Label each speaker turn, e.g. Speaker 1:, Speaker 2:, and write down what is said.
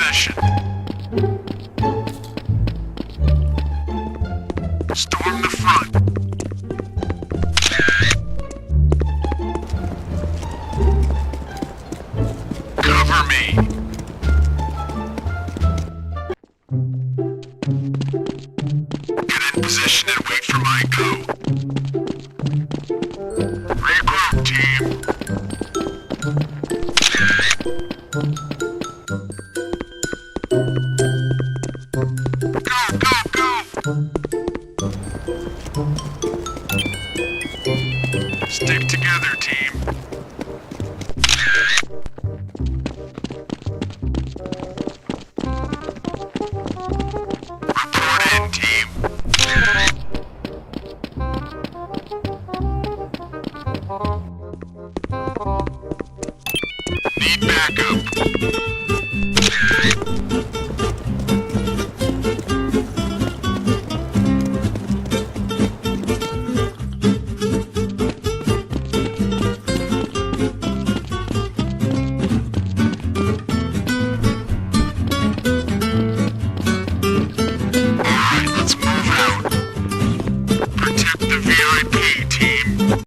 Speaker 1: possession. Storm the front. Cover me. Get in position and wait for my go. Regroup, team. Go, go, go! Stick together, team. Report in, team. Need backup.